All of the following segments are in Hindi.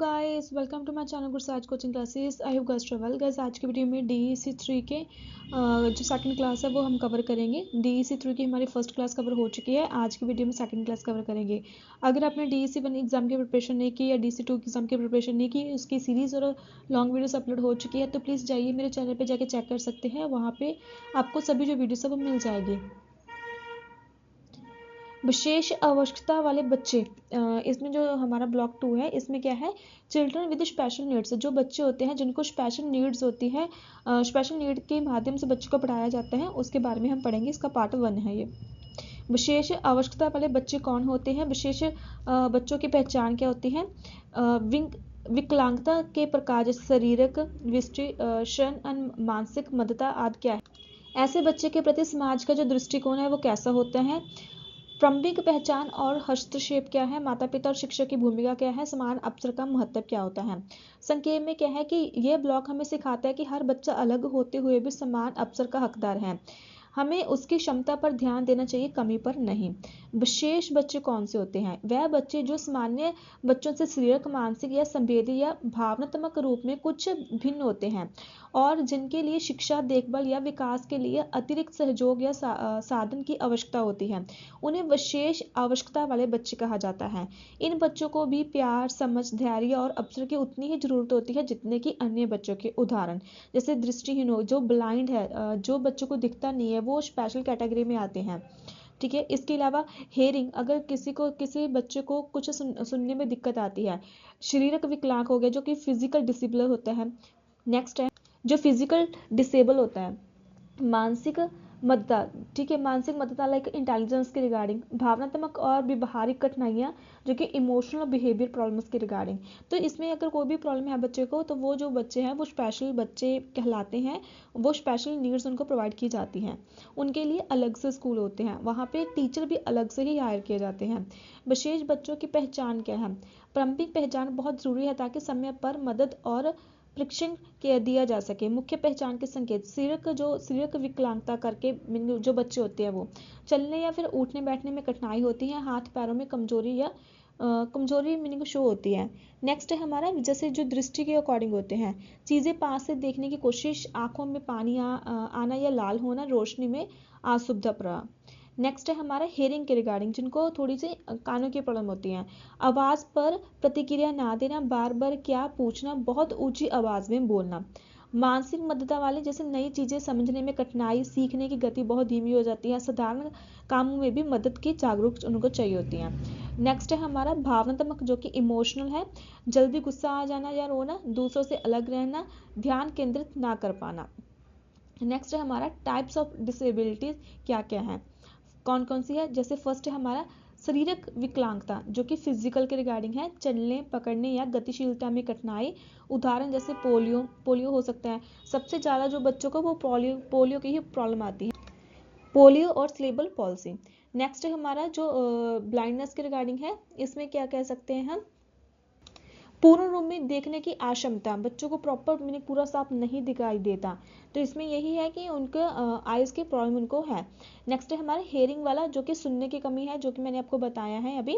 Guys, welcome to my channel Gursaj coaching classes. I hope guys travel guys. आज की वीडियो में DEC 3 के जो सेकंड क्लास है वो हम कवर करेंगे। DEC 3 की हमारी फर्स्ट क्लास कवर हो चुकी है। आज की वीडियो में सेकंड क्लास कवर करेंगे। अगर आपने DEC 1 एग्जाम की प्रिपरेशन नहीं की या DEC 2 एग्जाम की प्रिपरेशन नहीं की, उसकी सीरीज और लॉन्ग वीडियोस अपलोड हो चुकी है, तो प्लीज़ जाइए मेरे चैनल पर जाके चेक कर सकते हैं। वहाँ पर आपको सभी जो वीडियोस है वो मिल जाएगी। विशेष आवश्यकता वाले बच्चे, इसमें जो हमारा ब्लॉक 2 है, इसमें क्या है, चिल्ड्रन विद स्पेशल नीड्स, जो बच्चे होते हैं जिनको स्पेशल नीड्स होती है, स्पेशल नीड के माध्यम से बच्चों को पढ़ाया जाता है, उसके बारे में हम पढ़ेंगे। इसका पार्ट 1 है ये। विशेष आवश्यकता वाले बच्चे कौन होते हैं, विशेष बच्चों की पहचान क्या होती है, विकलांगता के प्रकार जैसे शारीरिक, विशिष्ट, मानसिक मदता आदि क्या है। ऐसे बच्चे के प्रति समाज का जो दृष्टिकोण है वो कैसा होता है। प्रारंभिक पहचान और हस्तक्षेप क्या है, माता पिता और शिक्षक की भूमिका क्या है, समान अवसर का महत्व क्या होता है। संक्षेप में क्या है कि यह ब्लॉक हमें सिखाता है कि हर बच्चा अलग होते हुए भी समान अवसर का हकदार है। हमें उसकी क्षमता पर ध्यान देना चाहिए, कमी पर नहीं। विशेष बच्चे कौन से होते हैं, वह बच्चे जो सामान्य बच्चों से शारीरिक, मानसिक या संवेदी या भावनात्मक रूप में कुछ भिन्न होते हैं और जिनके लिए शिक्षा, देखभाल या विकास के लिए अतिरिक्त सहयोग या साधन की आवश्यकता होती है, उन्हें विशेष आवश्यकता वाले बच्चे कहा जाता है। इन बच्चों को भी प्यार, समझ, धैर्य और अवसर की उतनी ही जरूरत होती है जितने कि अन्य बच्चों के। उदाहरण जैसे दृष्टिहीन हो, जो ब्लाइंड है, जो बच्चों को दिखता नहीं है, वो स्पेशल कैटेगरी में आते हैं। ठीक है। इसके अलावा हेयरिंग, अगर किसी बच्चे को कुछ सुनने में दिक्कत आती है। शारीरिक विकलांग हो गया, जो कि फिजिकल डिसेबल होता है। नेक्स्ट है जो फिजिकल डिसेबल होता है। मानसिक मदता, ठीक है, मानसिक मदता लाइक इंटेलिजेंस के रिगार्डिंग। भावनात्मक और व्यवहारिक कठिनाइयाँ, जो कि इमोशनल बिहेवियर प्रॉब्लम्स के रिगार्डिंग। तो इसमें अगर कोई भी प्रॉब्लम है बच्चे को, तो वो जो बच्चे हैं वो स्पेशल बच्चे कहलाते हैं। वो स्पेशल नीड्स उनको प्रोवाइड की जाती हैं। उनके लिए अलग से स्कूल होते हैं, वहाँ पे टीचर भी अलग से ही हायर किए जाते हैं। विशेष बच्चों की पहचान क्या है, प्रारंभिक पहचान बहुत ज़रूरी है ताकि समय पर मदद और प्रशिक्षण दिया जा सके। मुख्य पहचान के संकेत, शारीरिक विकलांगता करके जो बच्चे होते हैं वो चलने या फिर उठने बैठने में कठिनाई होती है, हाथ पैरों में कमजोरी या कमजोरी मीनिंग शो होती है। नेक्स्ट है हमारा जैसे जो दृष्टि के अकॉर्डिंग होते हैं, चीज़ें पास से देखने की कोशिश, आंखों में पानी आना या लाल होना, रोशनी में असुविधा प्रभाव। नेक्स्ट है हमारा हेयरिंग के रिगार्डिंग, जिनको थोड़ी सी कानों की प्रॉब्लम होती है। आवाज़ पर प्रतिक्रिया ना देना, बार बार क्या पूछना, बहुत ऊंची आवाज़ में बोलना। मानसिक मदता वाले जैसे नई चीज़ें समझने में कठिनाई, सीखने की गति बहुत धीमी हो जाती है, साधारण कामों में भी मदद की जागरूक उनको चाहिए होती है। नेक्स्ट है हमारा भावनात्मक, जो कि इमोशनल है। जल्दी गुस्सा आ जाना या रोना, दूसरों से अलग रहना, ध्यान केंद्रित ना कर पाना। नेक्स्ट है हमारा टाइप्स ऑफ डिसेबिलिटीज क्या क्या है, कौन कौन सी है। जैसे फर्स्ट है हमारा शारीरिक विकलांगता, जो कि फिजिकल के रिगार्डिंग है, चलने, पकड़ने या गतिशीलता में कठिनाई। उदाहरण जैसे पोलियो हो सकता है। सबसे ज़्यादा जो बच्चों को वो पोलियो की ही प्रॉब्लम आती है, पोलियो और सेरेब्रल पॉल्सी। नेक्स्ट है हमारा जो ब्लाइंडनेस के रिगार्डिंग है, इसमें क्या कह सकते हैं हम, पूर्ण रूप में देखने की अक्षमता, बच्चों को प्रॉपर मीनिंग पूरा साफ नहीं दिखाई देता, तो इसमें यही है कि उनके आइज़ की प्रॉब्लम उनको है। नेक्स्ट है हमारा हेयरिंग वाला, जो कि सुनने की कमी है, जो कि मैंने आपको बताया है अभी।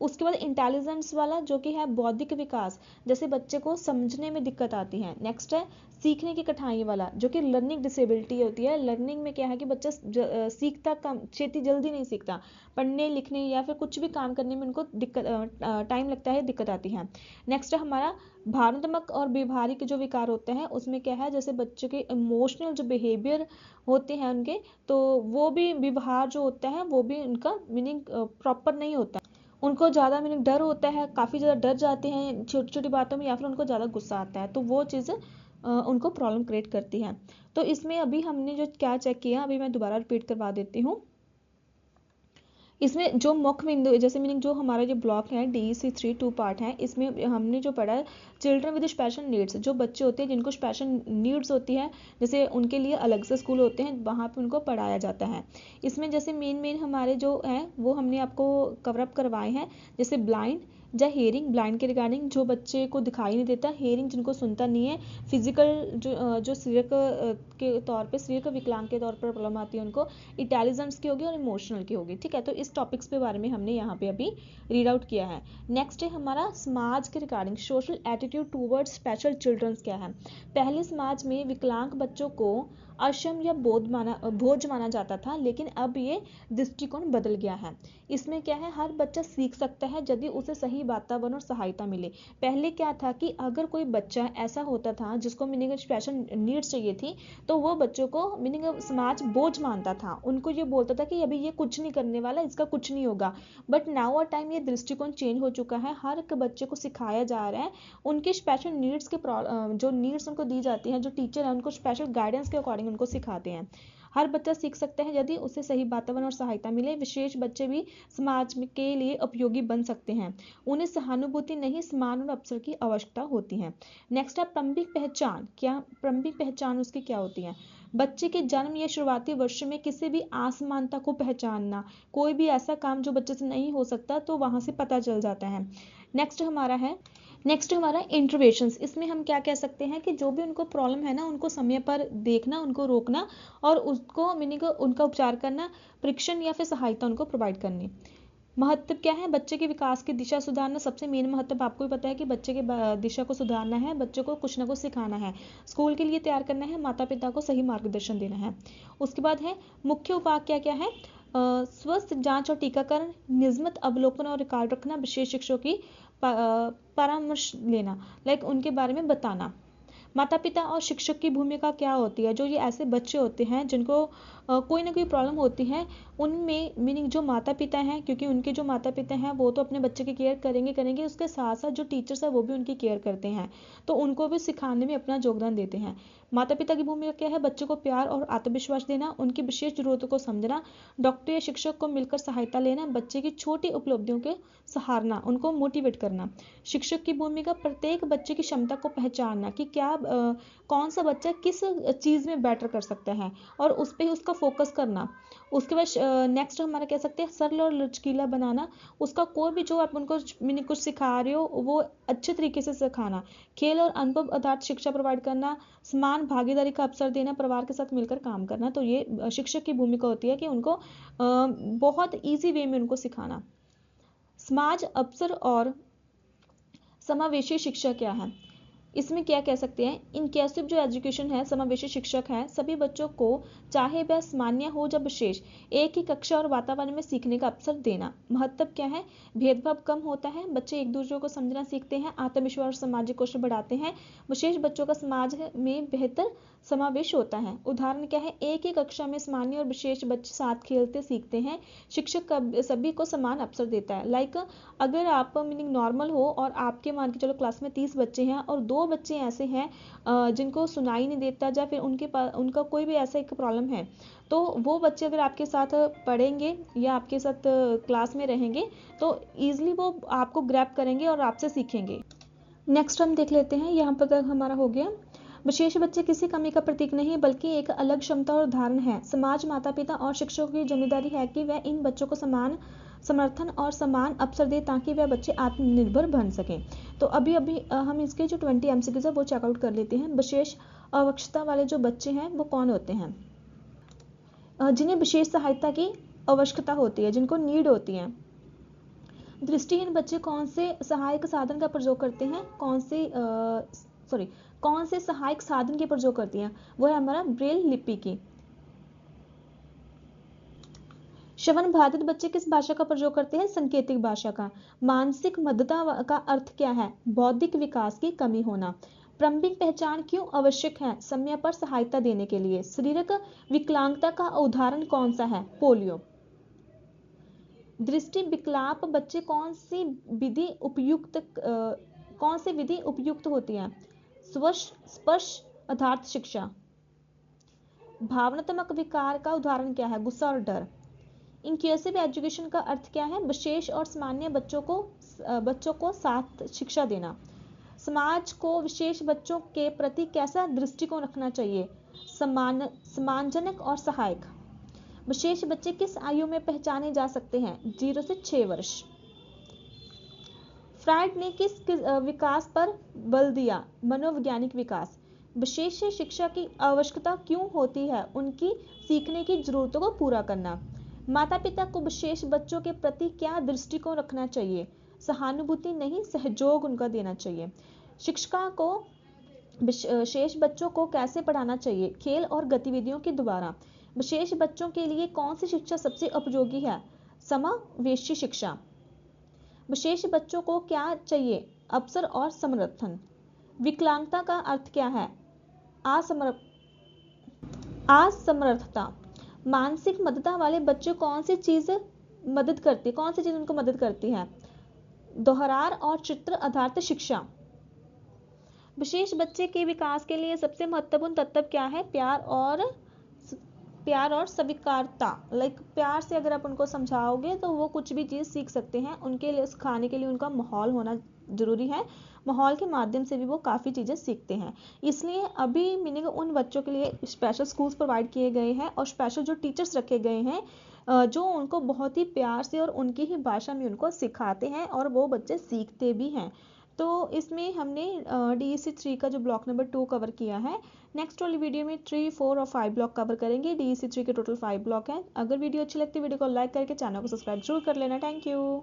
उसके बाद इंटेलिजेंस वाला, जो कि है बौद्धिक विकास, जैसे बच्चे को समझने में दिक्कत आती है। नेक्स्ट है सीखने की कठिनाई वाला, जो कि लर्निंग डिसेबिलिटी होती है। लर्निंग में क्या है कि बच्चा सीखता कम, छेती जल्दी नहीं सीखता, पढ़ने लिखने या फिर कुछ भी काम करने में उनको दिक्कत, टाइम लगता है, दिक्कत आती है। नेक्स्ट है हमारा भावनात्मक और व्यवहारिक जो विकार होते हैं, उसमें क्या है, जैसे बच्चों के इमोशनल जो बिहेवियर होते हैं उनके, तो वो भी व्यवहार जो होता है वो भी उनका मीनिंग प्रॉपर नहीं होता। उनको ज़्यादा मीनिंग डर होता है, काफ़ी ज़्यादा डर जाते हैं छोटी छोटी बातों में, या फिर उनको ज़्यादा गुस्सा आता है, तो वो चीज़ उनको प्रॉब्लम क्रिएट करती है। तो इसमें अभी हमने जो क्या चेक किया, अभी मैं दोबारा रिपीट करवा देती हूँ। इसमें जो मुख्य बिंदु, जैसे मीनिंग जो हमारा जो ब्लॉक है DEC 3 2 पार्ट है, इसमें हमने जो पढ़ा है चिल्ड्रन विद स्पेशल नीड्स, जो बच्चे होते हैं जिनको स्पेशल नीड्स होती है, जैसे उनके लिए अलग से स्कूल होते हैं, वहाँ पे उनको पढ़ाया जाता है। इसमें जैसे मेन हमारे जो हैं वो हमने आपको कवर अप करवाए हैं, जैसे ब्लाइंड, द हेयरिंग ब्लाइंड के रिगार्डिंग, जो बच्चे को दिखाई नहीं देता, हेयरिंग जिनको सुनता नहीं है, फिजिकल जो शरीर के तौर पे, शरीर का विकलांग के तौर पर प्रॉब्लम आती है उनको, इंटेलिजेंस की होगी और इमोशनल की होगी। ठीक है, तो इस टॉपिक्स के बारे में हमने यहाँ पे अभी रीड आउट किया है। नेक्स्ट है हमारा समाज के regarding social attitude towards special childrens क्या है। पहले समाज में विकलांग बच्चों को अक्षम या बोझ माना जाता था, लेकिन अब ये दृष्टिकोण बदल गया है। इसमें क्या है, हर बच्चा सीख सकता है यदि उसे सही वातावरण और सहायता मिले। पहले क्या था कि अगर कोई बच्चा ऐसा होता था जिसको मीनिंग स्पेशल नीड्स चाहिए थी, तो वो बच्चों को मीनिंग समाज बोझ मानता था, उनको ये बोलता था कि अभी ये कुछ नहीं करने वाला, इसका कुछ नहीं होगा। बट नाउ अ टाइम ये दृष्टिकोण चेंज हो चुका है, हर एक बच्चे को सिखाया जा रहा है, उनके स्पेशल नीड्स के जो नीड्स उनको दी जाती हैं, जो टीचर है उनको स्पेशल गाइडेंस के अकॉर्डिंग उनको सिखाते हैं। हर बच्चा सीख सकता है यदि उसे सही वातावरण और सहायता मिले। विशेष बच्चे भी समाज के लिए उपयोगी बन सकते हैं, उन्हें सहानुभूति नहीं समान और अवसर की आवश्यकता होती है। नेक्स्ट है प्रारंभिक पहचान। क्या प्रारंभिक पहचान उसकी क्या होती है? बच्चे के जन्म या शुरुआती वर्ष में किसी भी असमानता को पहचानना, कोई भी ऐसा काम जो बच्चे से नहीं हो सकता तो वहां से पता चल जाता है। नेक्स्ट हमारा इंटरवेंशंस। इसमें हम क्या कह सकते हैं कि जो भी उनको प्रॉब्लम है ना, उनको समय पर देखना, उनको रोकना और उसको मीनिंग उनका उपचार करना, परीक्षण या फिर सहायता उनको प्रोवाइड करनी। महत्व क्या है? बच्चे के विकास की दिशा सुधारना। सबसे मेन महत्व आपको भी पता है कि बच्चे के दिशा को सुधारना है, बच्चे को कुछ ना कुछ सिखाना है, स्कूल के लिए तैयार करना है, माता पिता को सही मार्गदर्शन देना है। उसके बाद है मुख्य उपाय क्या क्या है? स्वस्थ जांच और टीकाकरण, नियमित अवलोकन और रिकॉर्ड रखना, विशेष शिक्षकों की परामर्श लेना, लाइक उनके बारे में बताना। माता पिता और शिक्षक की भूमिका क्या होती है? जो ये ऐसे बच्चे होते हैं जिनको कोई ना कोई प्रॉब्लम होती है, उनमें मीनिंग जो माता पिता हैं, क्योंकि उनके जो माता पिता हैं वो तो अपने बच्चे की केयर करेंगे, उसके साथ साथ जो टीचर्स हैं वो भी उनकी केयर करते हैं, तो उनको भी सिखाने में अपना योगदान देते हैं। माता पिता की भूमिका क्या है? बच्चे को प्यार और आत्मविश्वास देना, उनकी विशेष जरूरतों को समझना, डॉक्टर या शिक्षक को मिलकर सहायता लेना, बच्चे की छोटी उपलब्धियों के सहारना, उनको मोटिवेट करना। शिक्षक की भूमिका प्रत्येक बच्चे की क्षमता को पहचानना कि क्या कौन सा बच्चा किस चीज़ में बेटर कर सकता है और उस पर उसका फोकस करना। उसके बाद नेक्स्ट हमारा कह सकते हैं सरल और लचकीला बनाना, उसका कोई भी जो आप उनको कुछ सिखा रहे हो वो अच्छे तरीके से सिखाना। खेल और अनुभव आधारित शिक्षा प्रोवाइड करना, समान भागीदारी का अवसर देना, परिवार के साथ मिलकर काम करना। तो ये शिक्षक की भूमिका होती है कि उनको बहुत ईजी वे में उनको सिखाना। समाज अवसर और समावेशी शिक्षा क्या है? इसमें क्या कह सकते हैं? इंक्लूसिव जो एजुकेशन है, समावेशी शिक्षक है, सभी बच्चों को चाहे वह सामान्य हो या विशेष, एक ही कक्षा और वातावरण में सीखने का अवसर देना। महत्व क्या है? भेदभाव कम होता है, बच्चे एक दूसरे को समझना सीखते हैं, आत्मविश्वास और सामाजिक कौशल बढ़ाते हैं, विशेष बच्चों का समाज में बेहतर समावेश होता है। उदाहरण क्या है? एक ही कक्षा में सामान्य और विशेष बच्चे साथ खेलते सीखते हैं, शिक्षक सभी को समान अवसर देता है। लाइक अगर आप मीनिंग नॉर्मल हो और आपके मान के चलो क्लास में 30 बच्चे हैं और 2 बच्चे ऐसे हैं जिनको सुनाई नहीं देता या फिर उनका कोई भी ऐसा एक प्रॉब्लम है, तो वो बच्चे अगर आपके साथ पढ़ेंगे या आपके साथ क्लास में रहेंगे तो ईजिली वो आपको ग्रैब करेंगे और आपसे सीखेंगे। नेक्स्ट हम देख लेते हैं, यहाँ पर हमारा हो गया विशेष बच्चे किसी कमी का प्रतीक नहीं बल्कि एक अलग क्षमता और उदाहरण है। समाज, माता पिता और शिक्षकों की जिम्मेदारी है कि वह इन बच्चों को समान समर्थन और समान अवसर दे ताकि वह बच्चे आत्मनिर्भर बन सकें। तो अभी हम इसके जो 20 MCQs है वो चेकआउट कर लेते हैं। विशेष आवश्यकता वाले जो बच्चे हैं वो कौन होते हैं? जिन्हें विशेष सहायता की आवश्यकता होती है, जिनको नीड होती है। दृष्टिहीन बच्चे कौन से सहायक साधन का प्रयोग करते हैं? कौन से सहायक साधन के प्रयोग करती हैं? वो है हमारा ब्रेल लिपि की। श्रवण बाधित बच्चे किस भाषा का प्रयोग करते हैं? संकेतिक भाषा का। मानसिक मध्यता का अर्थ क्या है? बौद्धिक विकास की कमी होना। प्रारंभिक पहचान क्यों आवश्यक है? समय पर सहायता देने के लिए। शारीरिक विकलांगता का उदाहरण कौन सा है? पोलियो। दृष्टि विकलाप बच्चे कौन सी विधि उपयुक्त होती है? स्पर्श आधारित शिक्षा। भावनात्मक विकार का उदाहरण क्या है? गुस्सा और डर। इंक्लूसिव एजुकेशन का अर्थ क्या है? विशेष और सामान्य बच्चों को साथ शिक्षा देना। समाज को विशेष बच्चों के प्रति कैसा दृष्टिकोण रखना चाहिए? सम्मानजनक और सहायक। विशेष बच्चे किस आयु में पहचाने जा सकते हैं? 0 से 6 वर्ष। फ्राइड ने किस विकास पर बल दिया? मनोवैज्ञानिक विकास। विशेष शिक्षा की आवश्यकता क्यों होती है? उनकी सीखने की जरूरतों को पूरा करना। माता पिता को विशेष बच्चों के प्रति क्या दृष्टिकोण रखना चाहिए? सहानुभूति नहीं, सहयोग उनका देना चाहिए। शिक्षिका को विशेष बच्चों को कैसे पढ़ाना चाहिए? खेल और गतिविधियों के द्वारा। विशेष बच्चों के लिए कौन सी शिक्षा सबसे उपयोगी है? समावेशी शिक्षा। विशेष बच्चों को क्या चाहिए? अवसर और समर्थन। विकलांगता का अर्थ क्या है? असमर्थता। मानसिक मदता वाले बच्चे कौन सी चीज उनको मदद करती है? दोहरार और चित्र आधारित शिक्षा। विशेष बच्चे के विकास के लिए सबसे महत्वपूर्ण तत्व क्या है? प्यार और स्वीकारता। प्यार से अगर आप उनको समझाओगे तो वो कुछ भी चीज़ सीख सकते हैं। उनके लिए सिखाने के लिए उनका माहौल होना जरूरी है। माहौल के माध्यम से भी वो काफ़ी चीज़ें सीखते हैं। इसलिए अभी मीनिंग उन बच्चों के लिए स्पेशल स्कूल्स प्रोवाइड किए गए हैं और स्पेशल जो टीचर्स रखे गए हैं जो उनको बहुत ही प्यार से और उनकी ही भाषा में उनको सिखाते हैं और वो बच्चे सीखते भी हैं। तो इसमें हमने DEC 3 का जो ब्लॉक नंबर 2 कवर किया है। नेक्स्ट वाली वीडियो में 3, 4 और 5 ब्लॉक कवर करेंगे। DEC 3 के टोटल 5 ब्लॉक हैं। अगर वीडियो अच्छी लगती है वीडियो को लाइक करके चैनल को सब्सक्राइब जरूर कर लेना। Thank you.